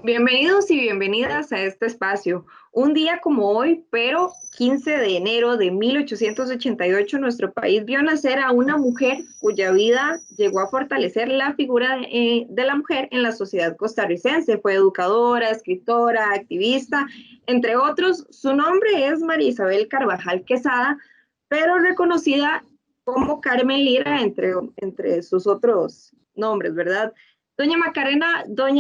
Bienvenidos y bienvenidas a este espacio. Un día como hoy, pero 15 de enero de 1888, nuestro país vio nacer a una mujer cuya vida llegó a fortalecer la figura de la mujer en la sociedad costarricense. Fue educadora, escritora, activista, entre otros. Su nombre es María Isabel Carvajal Quesada, pero reconocida como Carmen Lira entre sus otros nombres, ¿verdad? Doña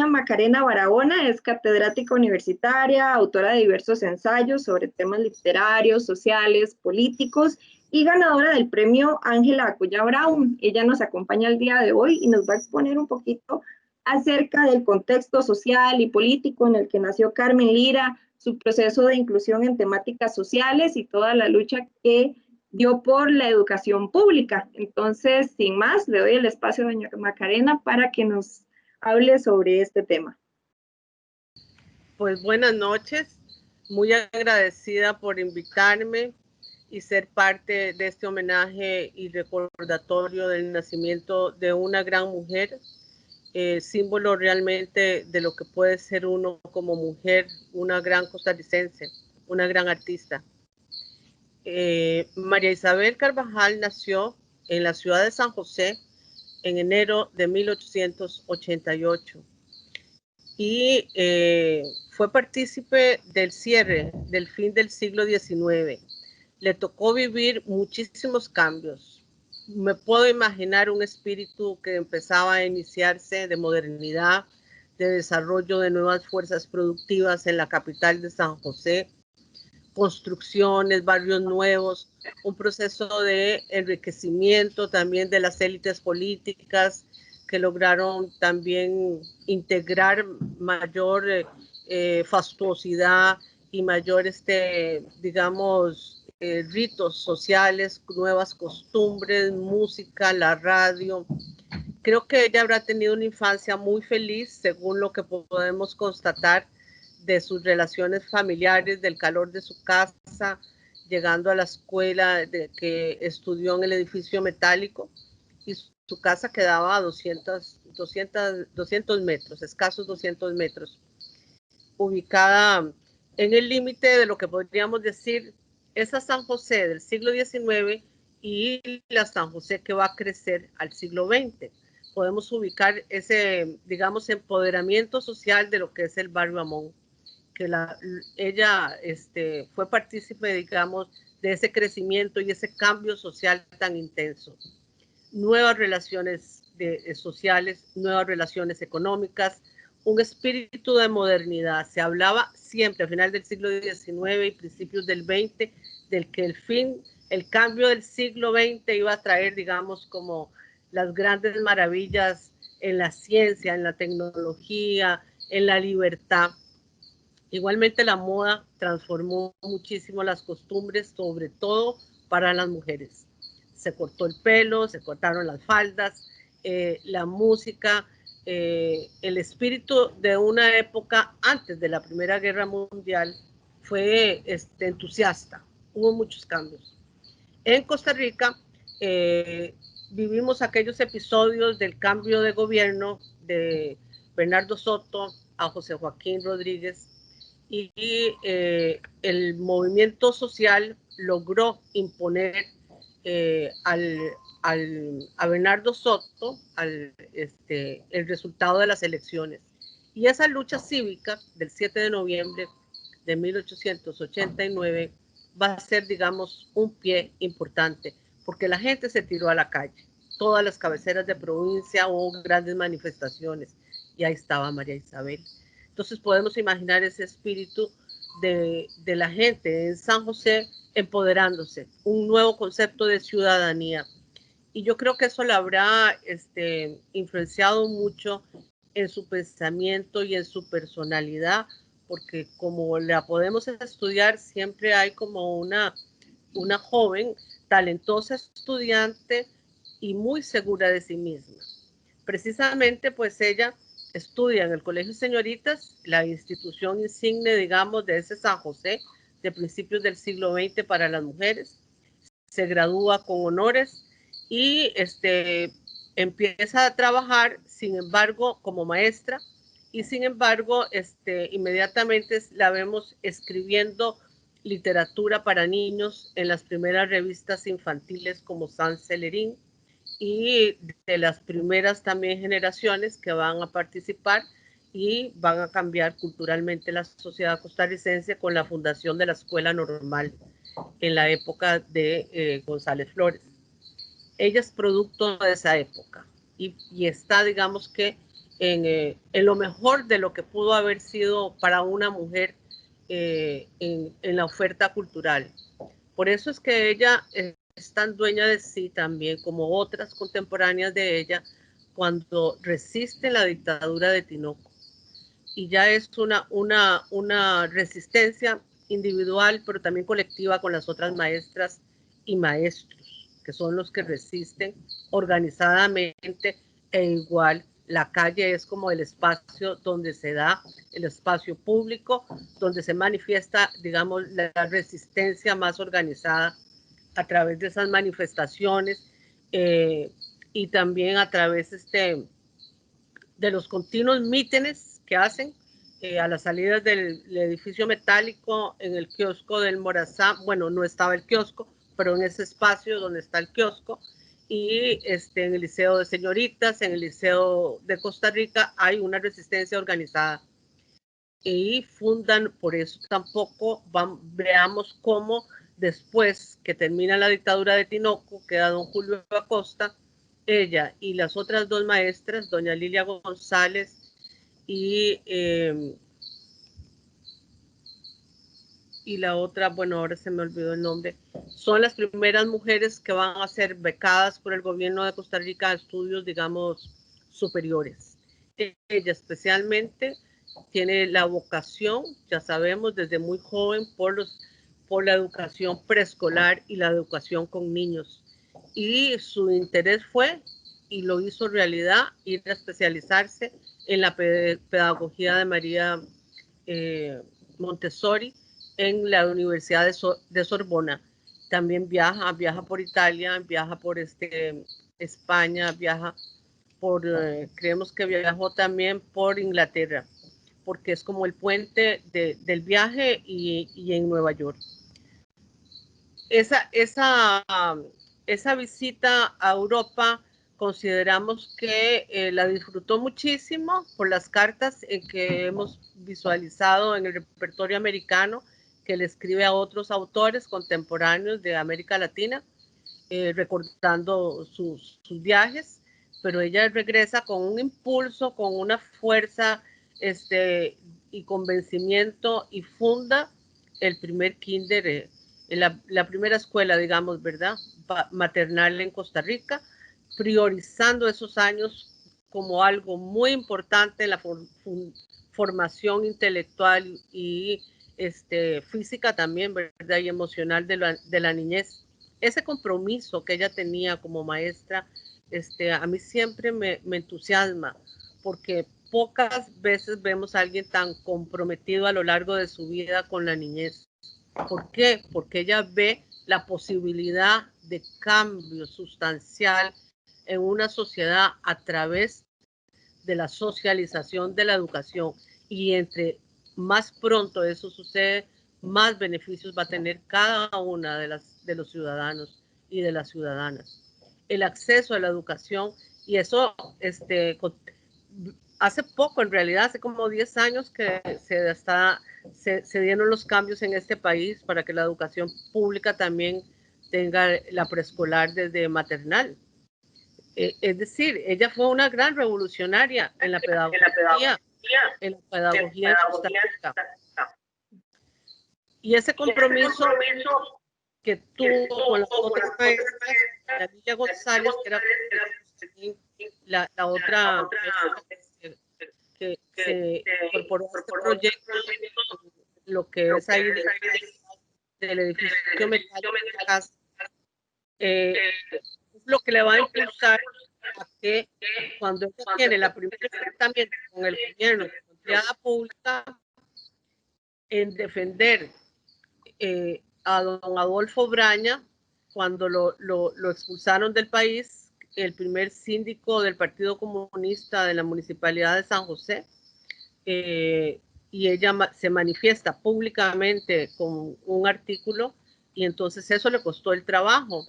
Macarena Barahona es catedrática universitaria, autora de diversos ensayos sobre temas literarios, sociales, políticos y ganadora del premio Ángela Acuña Brown. Ella nos acompaña el día de hoy y nos va a exponer un poquito acerca del contexto social y político en el que nació Carmen Lira, su proceso de inclusión en temáticas sociales y toda la lucha que dio por la educación pública. Entonces, sin más, le doy el espacio a doña Macarena para que nos hable sobre este tema. Pues buenas noches, muy agradecida por invitarme y ser parte de este homenaje y recordatorio del nacimiento de una gran mujer, símbolo realmente de lo que puede ser uno como mujer, una gran costarricense, una gran artista. María Isabel Carvajal nació en la ciudad de San José en enero de 1888 y fue partícipe del cierre del fin del siglo XIX. Le tocó vivir muchísimos cambios. Me puedo imaginar un espíritu que empezaba a iniciarse de modernidad, de desarrollo de nuevas fuerzas productivas en la capital de San José, construcciones, barrios nuevos, un proceso de enriquecimiento también de las élites políticas que lograron también integrar mayor fastuosidad y mayor, digamos, ritos sociales, nuevas costumbres, música, la radio. Creo que ella habrá tenido una infancia muy feliz, según lo que podemos constatar de sus relaciones familiares, del calor de su casa, llegando a la escuela que estudió en el edificio metálico, y su casa quedaba a 200 metros, escasos 200 metros, ubicada en el límite de lo que podríamos decir esa San José del siglo XIX y la San José que va a crecer al siglo XX. Podemos ubicar ese, digamos, empoderamiento social de lo que es el barrio Amón, que ella fue partícipe, digamos, de ese crecimiento y ese cambio social tan intenso. Nuevas relaciones sociales, nuevas relaciones económicas, un espíritu de modernidad. Se hablaba siempre, a final del siglo XIX y principios del XX, del que el cambio del siglo XX iba a traer, digamos, como las grandes maravillas en la ciencia, en la tecnología, en la libertad. Igualmente la moda transformó muchísimo las costumbres, sobre todo para las mujeres. Se cortó el pelo, se cortaron las faldas, la música, el espíritu de una época antes de la Primera Guerra Mundial fue entusiasta. Hubo muchos cambios. En Costa Rica vivimos aquellos episodios del cambio de gobierno de Bernardo Soto a José Joaquín Rodríguez, y el movimiento social logró imponer a Bernardo Soto el resultado de las elecciones. Y esa lucha cívica del 7 de noviembre de 1889 va a ser, digamos, un pie importante, porque la gente se tiró a la calle. Todas las cabeceras de provincia hubo grandes manifestaciones y ahí estaba María Isabel. Entonces podemos imaginar ese espíritu de la gente en San José empoderándose, un nuevo concepto de ciudadanía. Y yo creo que eso la habrá influenciado mucho en su pensamiento y en su personalidad, porque como la podemos estudiar, siempre hay como una joven talentosa estudiante y muy segura de sí misma. Precisamente, pues ella estudia en el Colegio Señoritas, la institución insigne, digamos, de ese San José de principios del siglo XX para las mujeres. Se gradúa con honores y empieza a trabajar, sin embargo, como maestra y sin embargo, inmediatamente la vemos escribiendo literatura para niños en las primeras revistas infantiles como San Celerín, y de las primeras también generaciones que van a participar y van a cambiar culturalmente la sociedad costarricense con la fundación de la Escuela Normal en la época de González Flores. Ella es producto de esa época y está, digamos que, en lo mejor de lo que pudo haber sido para una mujer en la oferta cultural. Por eso es que ella es tan dueña de sí también, como otras contemporáneas de ella, cuando resiste la dictadura de Tinoco. Y ya es una resistencia individual, pero también colectiva con las otras maestras y maestros, que son los que resisten organizadamente e igual. La calle es como el espacio donde se da, el espacio público, donde se manifiesta, digamos, la resistencia más organizada a través de esas manifestaciones y también a través de los continuos mítines que hacen a las salidas del edificio metálico, en el kiosco del Morazán. Bueno, no estaba el kiosco, pero en ese espacio donde está el kiosco, y en el Liceo de Señoritas, en el Liceo de Costa Rica, hay una resistencia organizada. Y fundan, por eso tampoco veamos cómo después que termina la dictadura de Tinoco, queda don Julio Acosta, ella y las otras dos maestras, doña Lilia González y la otra, bueno, ahora se me olvidó el nombre, son las primeras mujeres que van a ser becadas por el gobierno de Costa Rica a estudios, digamos, superiores. Ella especialmente tiene la vocación, ya sabemos, desde muy joven por la educación preescolar y la educación con niños. Y su interés fue, y lo hizo realidad, ir a especializarse en la pedagogía de María Montessori en la Universidad de Sorbona. También viaja por Italia, viaja por España, viaja por, creemos que viajó también por Inglaterra, porque es como el puente del viaje y en Nueva York. Esa visita a Europa consideramos que la disfrutó muchísimo por las cartas que hemos visualizado en el repertorio americano que le escribe a otros autores contemporáneos de América Latina, recordando sus viajes, pero ella regresa con un impulso, con una fuerza y convencimiento, y funda el primer kinder, la primera escuela, digamos, ¿verdad?, maternal en Costa Rica, priorizando esos años como algo muy importante en la formación intelectual y física también, ¿verdad?, y emocional de la niñez. Ese compromiso que ella tenía como maestra, a mí siempre me entusiasma, porque pocas veces vemos a alguien tan comprometido a lo largo de su vida con la niñez. ¿Por qué? Porque ella ve la posibilidad de cambio sustancial en una sociedad a través de la socialización de la educación, y entre más pronto eso sucede, más beneficios va a tener cada una de los ciudadanos y de las ciudadanas. El acceso a la educación, y eso hace poco, en realidad, hace como 10 años que se dieron los cambios en este país para que la educación pública también tenga la preescolar desde maternal. Es decir, ella fue una gran revolucionaria en la pedagogía de Costa Rica. Y ese compromiso que tuvo con las otras maestras, la Lilia González, que era la otra que se incorporó a este proyecto, lo que es ahí del edificio metálico de la casa, es lo que le va a impulsar a que cuando ella tiene la primera enfrentamiento con el gobierno de empleada pública en defender a don Adolfo Braña, cuando lo expulsaron del país, el primer síndico del Partido Comunista de la Municipalidad de San José, y ella se manifiesta públicamente con un artículo y entonces eso le costó el trabajo.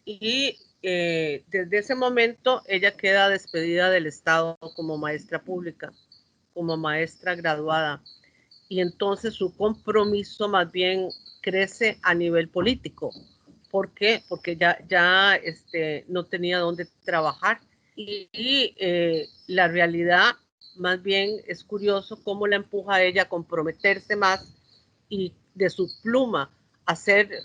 Y desde ese momento ella queda despedida del Estado como maestra pública, como maestra graduada. Y entonces su compromiso más bien crece a nivel político. ¿Por qué? Porque ya no tenía dónde trabajar. Y la realidad más bien es curioso cómo la empuja a ella a comprometerse más y de su pluma hacer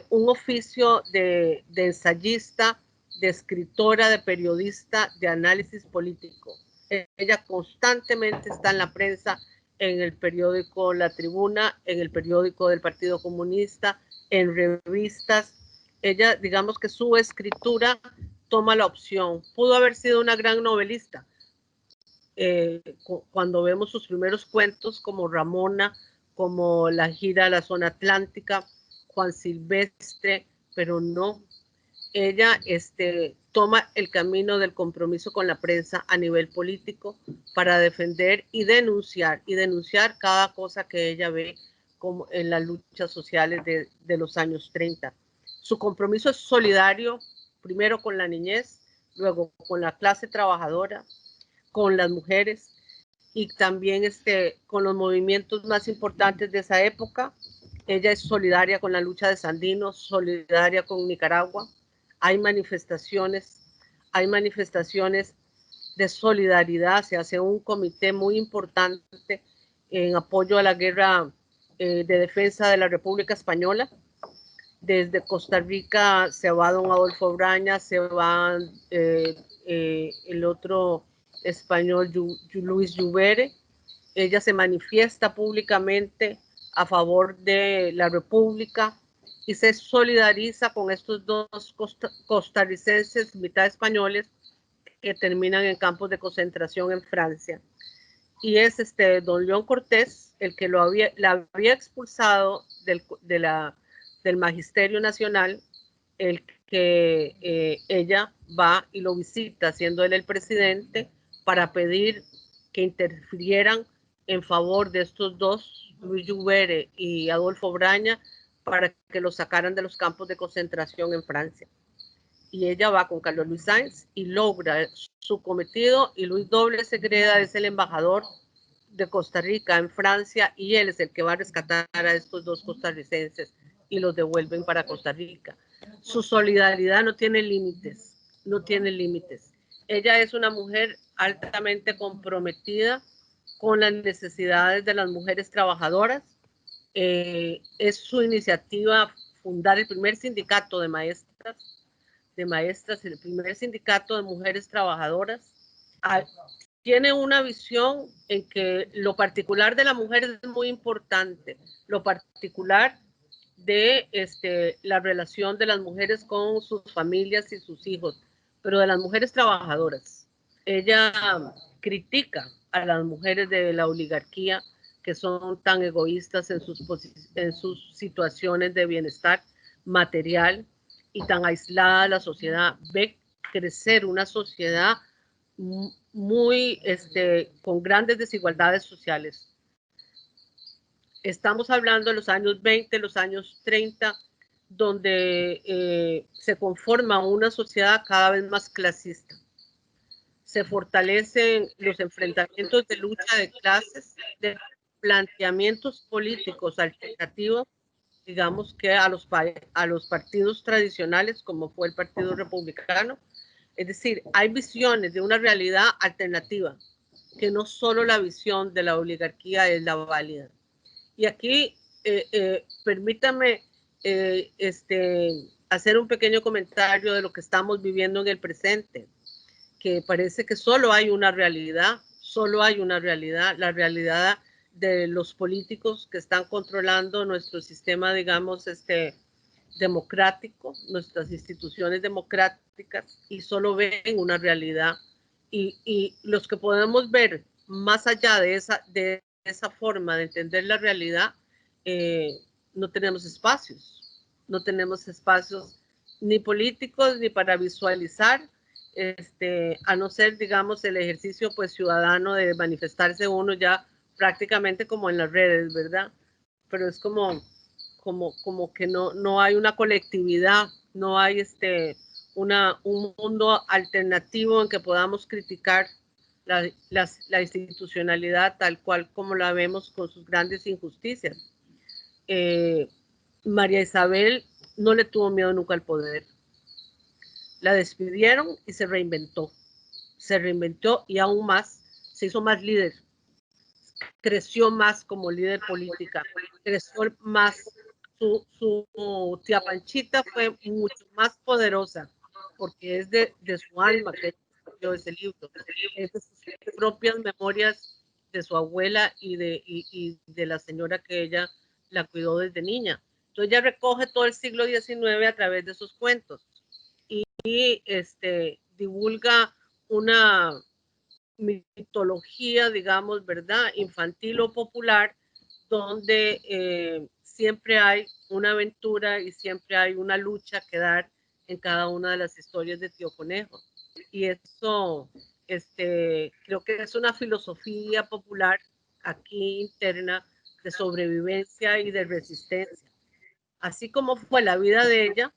un oficio de ensayista, de escritora, de periodista, de análisis político. Ella constantemente está en la prensa, en el periódico La Tribuna, en el periódico del Partido Comunista, en revistas. Ella, digamos que su escritura toma la opción. Pudo haber sido una gran novelista. Cuando vemos sus primeros cuentos como Ramona, como La gira a la zona atlántica, Juan Silvestre, pero no. Ella toma el camino del compromiso con la prensa a nivel político para defender y denunciar cada cosa que ella ve como en las luchas sociales de los años 30. Su compromiso es solidario, primero con la niñez, luego con la clase trabajadora, con las mujeres y también con los movimientos más importantes de esa época. Ella es solidaria con la lucha de Sandino, solidaria con Nicaragua. Hay manifestaciones de solidaridad. Se hace un comité muy importante en apoyo a la guerra de defensa de la República Española. Desde Costa Rica se va don Adolfo Braña, se va el otro español, Luis Lluvere. Ella se manifiesta públicamente a favor de la República y se solidariza con estos dos costarricenses, mitad españoles, que terminan en campos de concentración en Francia. Y es don León Cortés el que la había expulsado del Magisterio Nacional, el que ella va y lo visita, siendo él el presidente, para pedir que interfirieran en favor de estos dos, Luis Lluvere y Adolfo Braña, para que los sacaran de los campos de concentración en Francia. Y ella va con Carlos Luis Sáenz y logra su cometido, y Luis Doble Segreda es el embajador de Costa Rica en Francia y él es el que va a rescatar a estos dos costarricenses y los devuelven para Costa Rica. Su solidaridad no tiene límites, no tiene límites. Ella es una mujer altamente comprometida con las necesidades de las mujeres trabajadoras. Es su iniciativa fundar el primer sindicato de maestras, el primer sindicato de mujeres trabajadoras. Tiene una visión en que lo particular de la mujer es muy importante, lo particular de la relación de las mujeres con sus familias y sus hijos, pero de las mujeres trabajadoras. Ella critica a las mujeres de la oligarquía que son tan egoístas en sus situaciones de bienestar material y tan aislada de la sociedad. Ve crecer una sociedad muy con grandes desigualdades sociales. Estamos hablando de los años 20, los años 30, donde se conforma una sociedad cada vez más clasista. Se fortalecen los enfrentamientos de lucha de clases, de planteamientos políticos alternativos, digamos que a los partidos tradicionales, como fue el Partido Republicano. Es decir, hay visiones de una realidad alternativa, que no solo la visión de la oligarquía es la válida. Y aquí, permítame hacer un pequeño comentario de lo que estamos viviendo en el presente, que parece que solo hay una realidad, la realidad de los políticos que están controlando nuestro sistema, digamos, democrático, nuestras instituciones democráticas, y solo ven una realidad. Y los que podemos ver más allá de esa forma de entender la realidad, no tenemos espacios ni políticos, ni para visualizar a no ser, digamos, el ejercicio pues ciudadano de manifestarse uno ya prácticamente como en las redes, ¿verdad? Pero es como que no hay una colectividad, no hay un mundo alternativo en que podamos criticar la institucionalidad tal cual como la vemos con sus grandes injusticias. María Isabel no le tuvo miedo nunca al poder. La despidieron y se reinventó. Se reinventó y aún más, se hizo más líder. Creció más como líder política. Creció más. Su tía Panchita fue mucho más poderosa porque es de su alma que escribió ese libro. Es de sus propias memorias de su abuela y de la señora que ella la cuidó desde niña. Entonces ella recoge todo el siglo XIX a través de sus cuentos y divulga una mitología, digamos, ¿verdad? Infantil o popular, donde siempre hay una aventura y siempre hay una lucha que dar en cada una de las historias de Tío Conejo. Y eso, creo que es una filosofía popular aquí interna de sobrevivencia y de resistencia. Así como fue la vida de ella,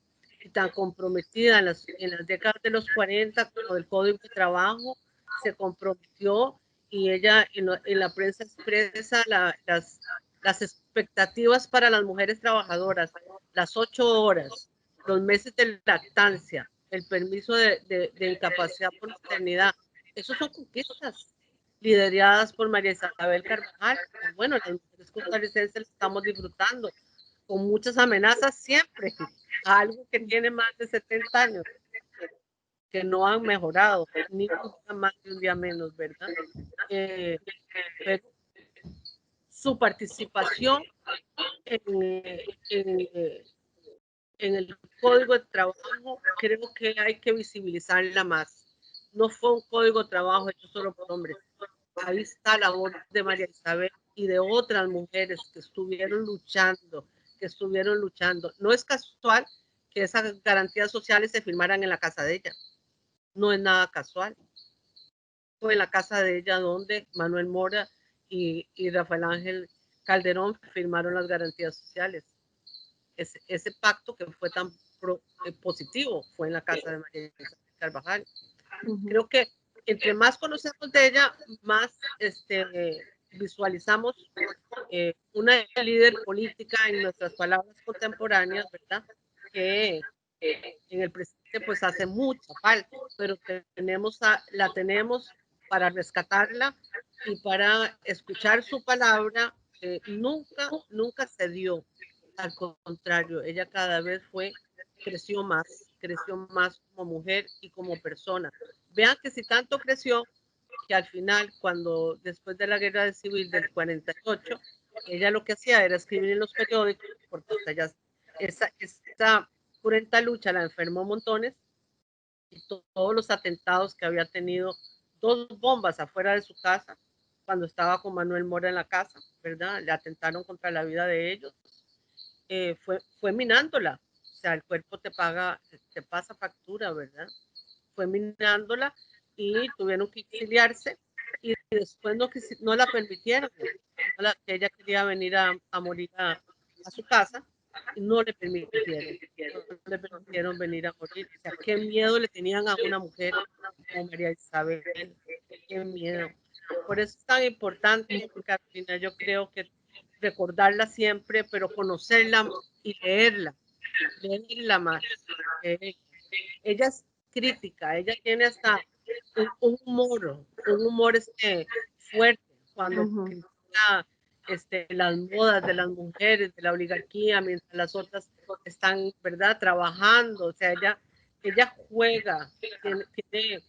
tan comprometida en las décadas de los 40 con el Código de Trabajo, se comprometió y ella en la prensa expresa las expectativas para las mujeres trabajadoras, las 8 horas, los meses de lactancia, el permiso de incapacidad por maternidad. Esos son conquistas lideradas por María Isabel Carvajal. Bueno, las mujeres costarricenses estamos disfrutando con muchas amenazas siempre, algo que tiene más de 70 años, que no han mejorado, ni un día más ni un día menos, ¿verdad? Pero su participación en el Código de Trabajo creo que hay que visibilizarla más. No fue un Código de Trabajo hecho solo por hombres. Ahí está la voz de María Isabel y de otras mujeres que estuvieron luchando. No es casual que esas garantías sociales se firmaran en la casa de ella. No es nada casual. Fue en la casa de ella donde Manuel Mora y Rafael Ángel Calderón firmaron las garantías sociales. Ese pacto que fue tan positivo fue en la casa de María Isabel Carvajal. Creo que entre más conocemos de ella, más visualizamos una líder política en nuestras palabras contemporáneas, ¿verdad? Que en el presente pues hace mucha falta, pero la tenemos para rescatarla y para escuchar su palabra. Nunca cedió, al contrario, ella cada vez creció más como mujer y como persona. Vean que si tanto creció, que al final, después de la guerra civil del 48, ella lo que hacía era escribir en los periódicos, porque esa cruenta lucha la enfermó montones, y todos los atentados que había tenido, 2 bombas afuera de su casa, cuando estaba con Manuel Mora en la casa, ¿verdad? Le atentaron contra la vida de ellos, fue minándola, o sea, el cuerpo te pasa factura, ¿verdad? Fue minándola y tuvieron que exiliarse y después no la permitieron, que ella quería venir a morir a su casa y no le permitieron venir a morir. O sea, qué miedo le tenían a una mujer como María Isabel, qué miedo. Por eso es tan importante, Carolina, yo creo que recordarla siempre, pero conocerla y leerla más. Ella es crítica, ella tiene hasta un humor fuerte cuando critica las modas de las mujeres, de la oligarquía, mientras las otras están, ¿verdad?, trabajando. O sea, ella juega, tiene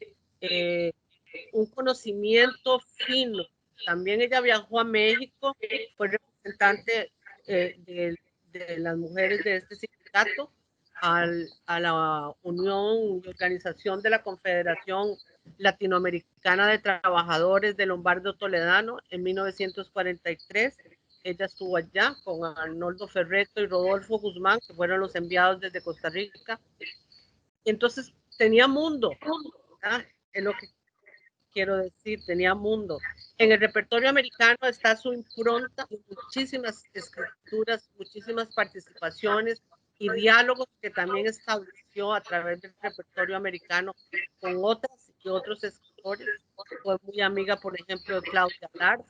un conocimiento fino. También ella viajó a México, fue representante de las mujeres de este sindicato a la Unión y Organización de la Confederación Latinoamericana de Trabajadores de Lombardo Toledano en 1943. Ella estuvo allá con Arnoldo Ferretto y Rodolfo Guzmán, que fueron los enviados desde Costa Rica. Entonces tenía mundo, Es lo que quiero decir, tenía mundo. En el repertorio americano está su impronta, muchísimas escrituras, muchísimas participaciones y diálogos que también estableció a través del repertorio americano con otras y otros escritores. Fue muy amiga, por ejemplo, de Claudia Lars,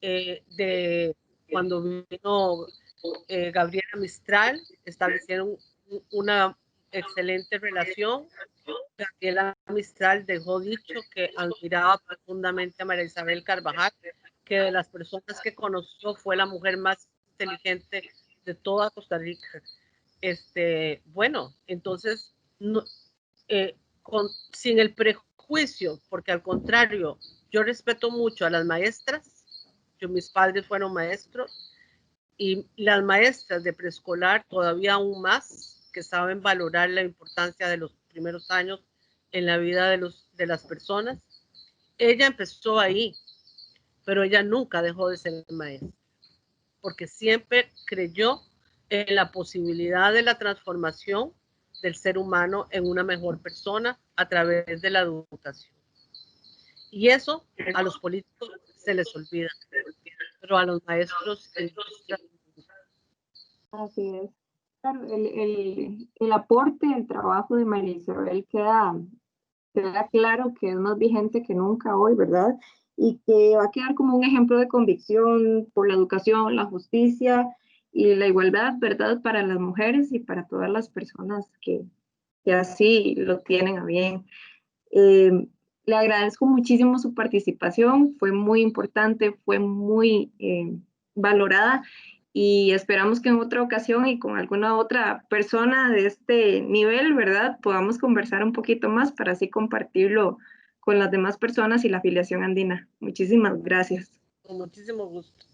de cuando vino Gabriela Mistral, establecieron una excelente relación. Gabriela Mistral dejó dicho que admiraba profundamente a María Isabel Carvajal, que de las personas que conoció fue la mujer más inteligente de toda Costa Rica. Bueno, entonces, no, sin el prejuicio, porque al contrario, yo respeto mucho a las maestras, mis padres fueron maestros, y las maestras de preescolar todavía aún más, que saben valorar la importancia de los primeros años en la vida de las personas. Ella empezó ahí, pero ella nunca dejó de ser maestra, porque siempre creyó en la posibilidad de la transformación del ser humano en una mejor persona a través de la educación. Y eso a los políticos se les olvida, pero a los maestros Así es. Claro, el aporte, el trabajo de María Isabel queda claro que es más vigente que nunca hoy, ¿verdad? Y que va a quedar como un ejemplo de convicción por la educación, la justicia y la igualdad, ¿verdad? Para las mujeres y para todas las personas que así lo tienen a bien. Le agradezco muchísimo su participación, fue muy importante, fue muy valorada y esperamos que en otra ocasión y con alguna otra persona de este nivel, ¿verdad? Podamos conversar un poquito más para así compartirlo con las demás personas y la afiliación andina. Muchísimas gracias. con muchísimo gusto.